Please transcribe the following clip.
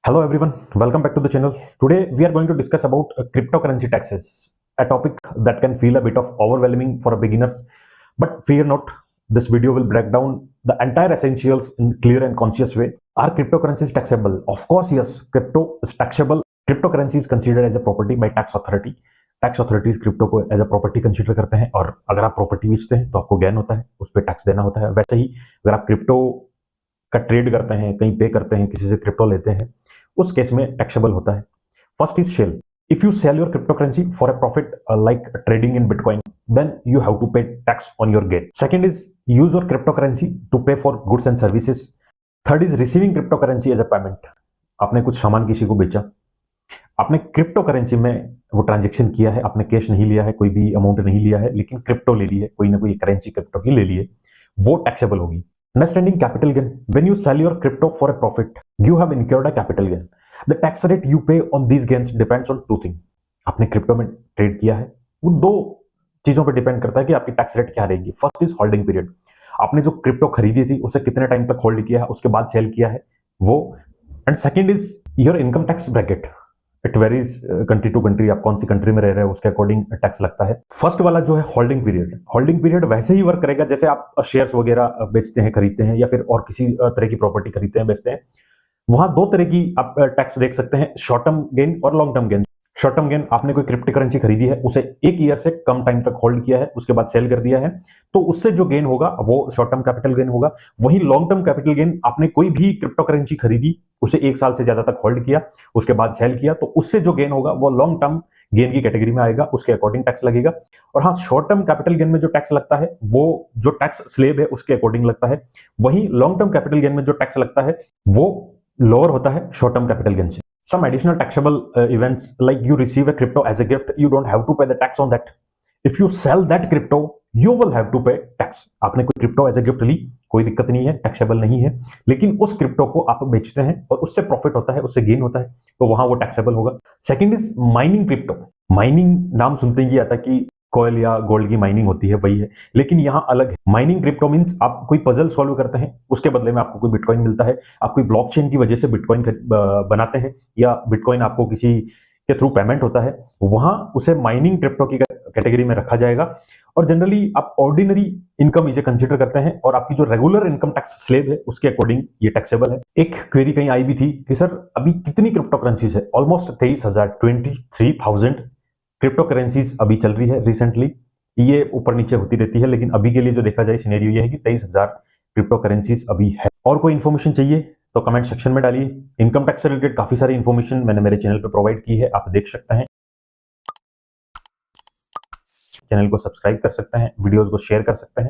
Hello everyone, welcome back to the channel. Today we are going to discuss about cryptocurrency taxes, a topic that can feel a bit of overwhelming for beginners, but fear not, this video will break down the entire essentials in clear and conscious way. Are cryptocurrencies taxable? Of course yes, crypto is taxable. Cryptocurrency is considered as a property by tax authority. Tax authorities crypto को as a property consider करते हैं और अगर आप property बेचते हैं तो आपको गेन होता है, उस पर टैक्स देना होता है। वैसे ही अगर आप क्रिप्टो का ट्रेड करते हैं, कहीं पे करते हैं, किसी से क्रिप्टो लेते हैं, उस केस में टैक्सेबल होता है। First is sale. If you sell your crypto currency for a profit like trading in bitcoin, then you have to pay tax on your gain. Second is use your crypto currency to pay for goods and services. Third is receiving crypto currency as a payment. आपने कुछ सामान किसी को बेचा, आपने crypto currency में वो transaction किया है, आपने कैश नहीं लिया है, कोई भी अमाउंट नहीं लिया है, लेकिन क्रिप्टो ले ली है, कोई ना कोई करेंसी क्रिप्टो की ले ली है, वो टैक्सेबल होगी। Understanding capital gain. When you sell your crypto for a profit, you have incurred a capital gain. The tax rate you pay on these gains depends on two thing. आपने crypto में trade किया है, वो दो चीजों पर depend करता है कि आपकी टैक्स रेट क्या रहेगी। First is holding period. आपने जो क्रिप्टो खरीदी थी उसे कितने टाइम तक होल्ड किया है, उसके बाद सेल किया है वो। And second is your income tax bracket. It varies country to country, आप कौन सी कंट्री में रह रहे हो उसके अकॉर्डिंग टैक्स लगता है। फर्स्ट वाला जो है होल्डिंग पीरियड, होल्डिंग पीरियड वैसे ही वर्क करेगा जैसे आप शेयर्स वगैरह बेचते हैं, खरीदते हैं, या फिर और किसी तरह की प्रॉपर्टी खरीदते हैं, बेचते हैं। वहां दो तरह की आप टैक्स देख सकते हैं, शॉर्ट टर्म गेन और long term gain. Short term gain, आपने कोई क्रिप्टो करेंसी खरीदी है, उसे एक ईयर से कम टाइम तक होल्ड किया है, उसके बाद सेल कर दिया है, तो उससे जो गेन होगा वो शॉर्ट टर्म कैपिटल गेन होगा। वहीं लॉन्ग टर्म कैपिटल गेन, आपने कोई भी क्रिप्टो करेंसी खरीदी, उसे एक साल से ज्यादा तक होल्ड किया, उसके बाद सेल किया, तो उससे जो गेन होगा वो लॉन्ग टर्म गेन की कैटेगरी में आएगा, उसके अकॉर्डिंग टैक्स लगेगा। और हाँ, शॉर्ट टर्म कैपिटल गेन में जो टैक्स लगता है वो जो टैक्स स्लेब है उसके अकॉर्डिंग लगता है। वहीं लॉन्ग टर्म कैपिटल गेन में जो टैक्स लगता है वो लोअर होता है शॉर्ट टर्म कैपिटल गेन से। Some additional taxable events, like you receive a crypto as a gift, you don't have to pay the tax on that. If you sell that crypto, you will have to pay tax. आपने कोई crypto as a gift ली, कोई दिक्कत नहीं है, taxable नहीं है, लेकिन उस क्रिप्टो को आप बेचते हैं और उससे प्रॉफिट होता है, उससे गेन होता है, तो वहां वो टैक्सेबल होगा। Second is mining crypto. Mining नाम सुनते ही आता कि कोयल या गोल्ड की माइनिंग होती है, वही है, लेकिन यहाँ अलग है। माइनिंग क्रिप्टो मींस आप कोई पजल सॉल्व करते हैं, उसके बदले में आपको कोई बिटकॉइन मिलता है, आप कोई ब्लॉकचेन की वजह से बिटकॉइन बनाते हैं, या बिटकॉइन आपको किसी के थ्रू पेमेंट होता है, वहां उसे माइनिंग क्रिप्टो की कैटेगरी में रखा जाएगा। और जनरली आप ऑर्डिनरी इनकम इसे कंसीडर करते हैं और आपकी जो रेगुलर इनकम टैक्स स्लेब है उसके अकॉर्डिंग ये टैक्सेबल है। एक क्वेरी कहीं आई भी थी कि सर अभी कितनी क्रिप्टो करेंसीज है? ऑलमोस्ट 23,000 क्रिप्टो करेंसीज अभी चल रही है। रिसेंटली ये ऊपर नीचे होती रहती है, लेकिन अभी के लिए जो देखा जाए सिनेरियो ये है कि 23,000 क्रिप्टो करेंसीज अभी है। और कोई इन्फॉर्मेशन चाहिए तो कमेंट सेक्शन में डालिए। इनकम टैक्स से रिलेटेड काफी सारी इन्फॉर्मेशन मैंने मेरे चैनल पे प्रोवाइड की है, आप देख सकते हैं। चैनल को सब्सक्राइब कर सकते हैं, वीडियोस को शेयर कर सकते हैं।